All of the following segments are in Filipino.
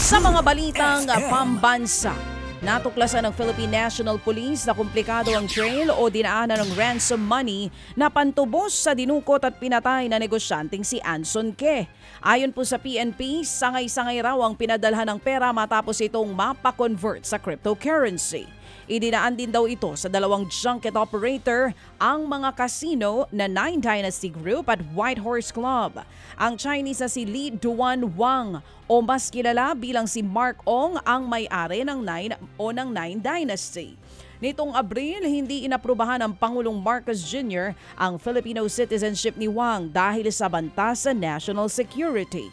Sa mga balitang pambansa, natuklasan ng Philippine National Police na komplikado ang trail o dinaanan ng ransom money na pantubos sa dinukot at pinatay na negosyanteng si Anson Ke. Ayon po sa PNP, sangay-sangay raw ang pinadalhan ng pera matapos itong mapa-convert sa cryptocurrency. Idinaan din daw ito sa dalawang junket operator, ang mga casino na Nine Dynasty Group at Whitehorse Club. Ang Chinese na si Li Duan Wang o mas kilala bilang si Mark Ong ang may-ari ng Nine Dynasty. Nitong Abril, hindi inaprubahan ng Pangulong Marcos Jr. ang Filipino citizenship ni Wang dahil sa banta sa national security.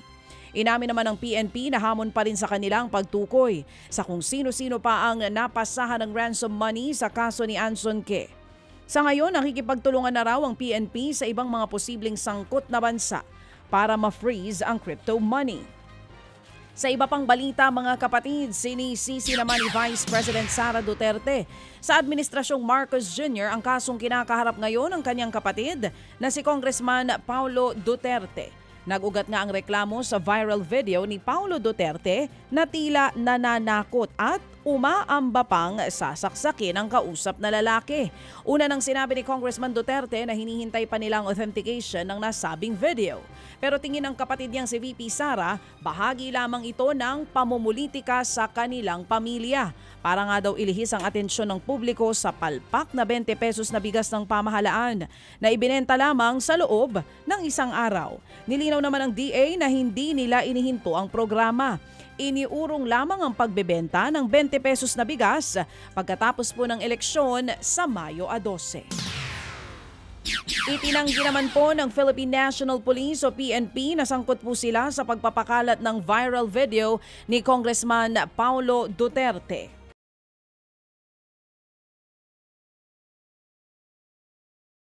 Inamin naman ng PNP na hamon pa rin sa kanilang pagtukoy sa kung sino-sino pa ang napasahan ng ransom money sa kaso ni Anson Ke. Sa ngayon, nakikipagtulungan na raw ang PNP sa ibang mga posibleng sangkot na bansa para ma-freeze ang crypto money. Sa iba pang balita mga kapatid, sinisisi naman ni Vice President Sara Duterte sa Administrasyong Marcos Jr. ang kasong kinakaharap ngayon ng kanyang kapatid na si Congressman Paulo Duterte. Nag-ugat nga ang reklamo sa viral video ni Paulo Duterte na tila nananakot at umaamba pang sasaksakin ang kausap na lalaki. Una nang sinabi ni Congressman Duterte na hinihintay pa nilang authentication ng nasabing video. Pero tingin ng kapatid niyang si VP Sara, bahagi lamang ito ng pamumulitika sa kanilang pamilya. Para nga daw ilihis ang atensyon ng publiko sa palpak na 20 pesos na bigas ng pamahalaan na ibinenta lamang sa loob ng isang araw. Nilinaw naman ng DA na hindi nila inihinto ang programa. Iniurong lamang ang pagbebenta ng 20 pesos na bigas pagkatapos po ng eleksyon sa Mayo 12. Itinanggi naman po ng Philippine National Police o PNP na sangkot po sila sa pagpapakalat ng viral video ni Congressman Paulo Duterte.